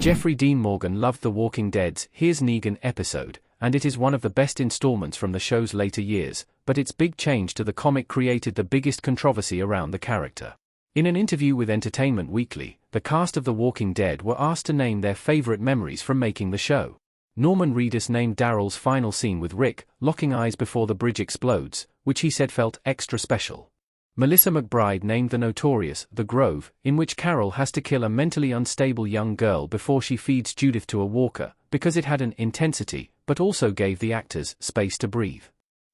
Jeffrey Dean Morgan loved The Walking Dead's Here's Negan episode, and it is one of the best installments from the show's later years, but its big change to the comic created the biggest controversy around the character. In an interview with Entertainment Weekly, the cast of The Walking Dead were asked to name their favorite memories from making the show. Norman Reedus named Daryl's final scene with Rick, locking eyes before the bridge explodes, which he said felt extra special. Melissa McBride named the notorious The Grove, in which Carol has to kill a mentally unstable young girl before she feeds Judith to a walker, because it had an intensity, but also gave the actors space to breathe.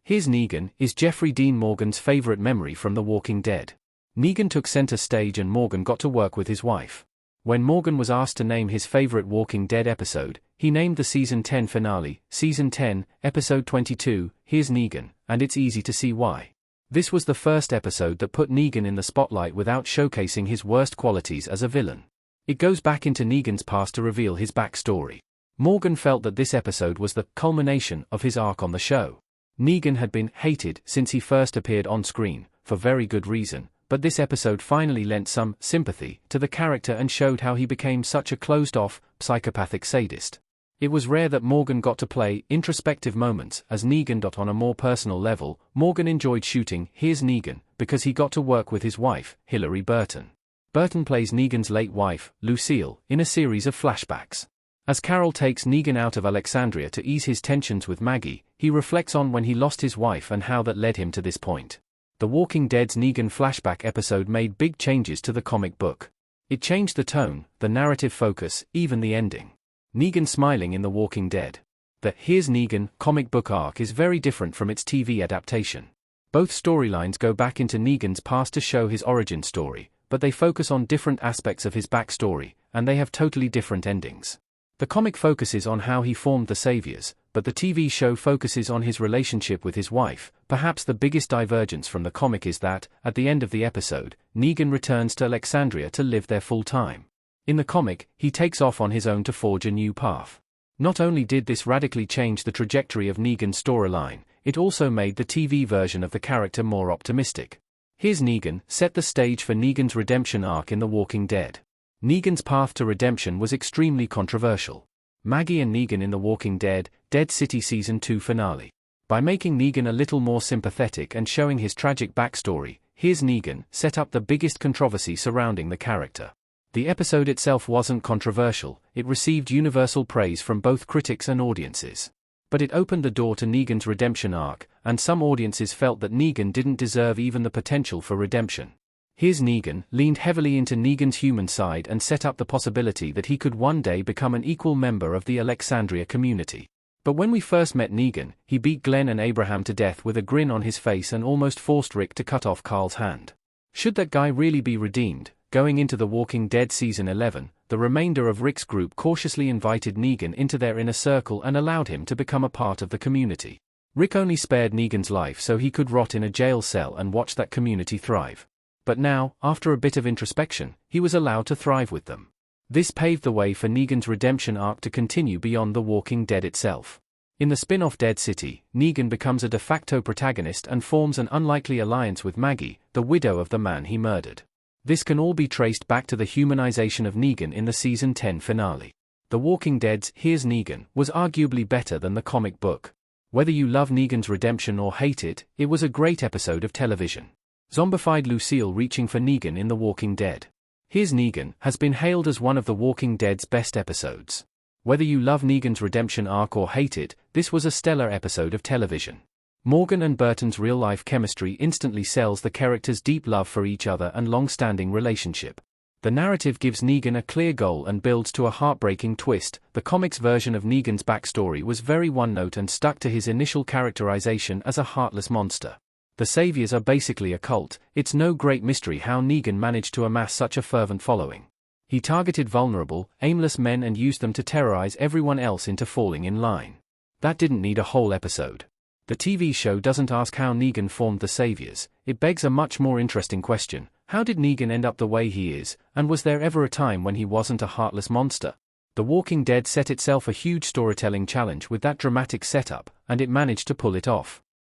Here's Negan is Jeffrey Dean Morgan's favorite memory from The Walking Dead. Negan took center stage and Morgan got to work with his wife. When Morgan was asked to name his favorite Walking Dead episode, he named the Season 10 finale, Season 10, Episode 22, Here's Negan, and it's easy to see why. This was the first episode that put Negan in the spotlight without showcasing his worst qualities as a villain. It goes back into Negan's past to reveal his backstory. Morgan felt that this episode was the culmination of his arc on the show. Negan had been hated since he first appeared on screen, for very good reason, but this episode finally lent some sympathy to the character and showed how he became such a closed-off, psychopathic sadist. It was rare that Morgan got to play introspective moments as Negan. On a more personal level, Morgan enjoyed shooting Here's Negan because he got to work with his wife, Hilary Burton. Burton plays Negan's late wife, Lucille, in a series of flashbacks. As Carol takes Negan out of Alexandria to ease his tensions with Maggie, he reflects on when he lost his wife and how that led him to this point. The Walking Dead's Negan flashback episode made big changes to the comic book. It changed the tone, the narrative focus, even the ending. Negan smiling in The Walking Dead. The Here's Negan comic book arc is very different from its TV adaptation. Both storylines go back into Negan's past to show his origin story, but they focus on different aspects of his backstory, and they have totally different endings. The comic focuses on how he formed the Saviors, but the TV show focuses on his relationship with his wife. Perhaps the biggest divergence from the comic is that, at the end of the episode, Negan returns to Alexandria to live there full-time. In the comic, he takes off on his own to forge a new path. Not only did this radically change the trajectory of Negan's storyline, it also made the TV version of the character more optimistic. Here's Negan set the stage for Negan's redemption arc in The Walking Dead. Negan's path to redemption was extremely controversial. Maggie and Negan in The Walking Dead, Dead City Season 2 finale. By making Negan a little more sympathetic and showing his tragic backstory, Here's Negan set up the biggest controversy surrounding the character. The episode itself wasn't controversial, it received universal praise from both critics and audiences. But it opened the door to Negan's redemption arc, and some audiences felt that Negan didn't deserve even the potential for redemption. Here's Negan leaned heavily into Negan's human side and set up the possibility that he could one day become an equal member of the Alexandria community. But when we first met Negan, he beat Glenn and Abraham to death with a grin on his face and almost forced Rick to cut off Carl's hand. Should that guy really be redeemed? Going into The Walking Dead Season 11, the remainder of Rick's group cautiously invited Negan into their inner circle and allowed him to become a part of the community. Rick only spared Negan's life so he could rot in a jail cell and watch that community thrive. But now, after a bit of introspection, he was allowed to thrive with them. This paved the way for Negan's redemption arc to continue beyond The Walking Dead itself. In the spin-off Dead City, Negan becomes a de facto protagonist and forms an unlikely alliance with Maggie, the widow of the man he murdered. This can all be traced back to the humanization of Negan in the Season 10 finale. The Walking Dead's Here's Negan was arguably better than the comic book. Whether you love Negan's redemption or hate it, it was a great episode of television. Zombified Lucille reaching for Negan in The Walking Dead. Here's Negan has been hailed as one of The Walking Dead's best episodes. Whether you love Negan's redemption arc or hate it, this was a stellar episode of television. Morgan and Burton's real-life chemistry instantly sells the characters' deep love for each other and long-standing relationship. The narrative gives Negan a clear goal and builds to a heartbreaking twist. The comics version of Negan's backstory was very one-note and stuck to his initial characterization as a heartless monster. The Saviors are basically a cult. It's no great mystery how Negan managed to amass such a fervent following. He targeted vulnerable, aimless men and used them to terrorize everyone else into falling in line. That didn't need a whole episode. The TV show doesn't ask how Negan formed the Saviors, it begs a much more interesting question: how did Negan end up the way he is, and was there ever a time when he wasn't a heartless monster? The Walking Dead set itself a huge storytelling challenge with that dramatic setup, and it managed to pull it off.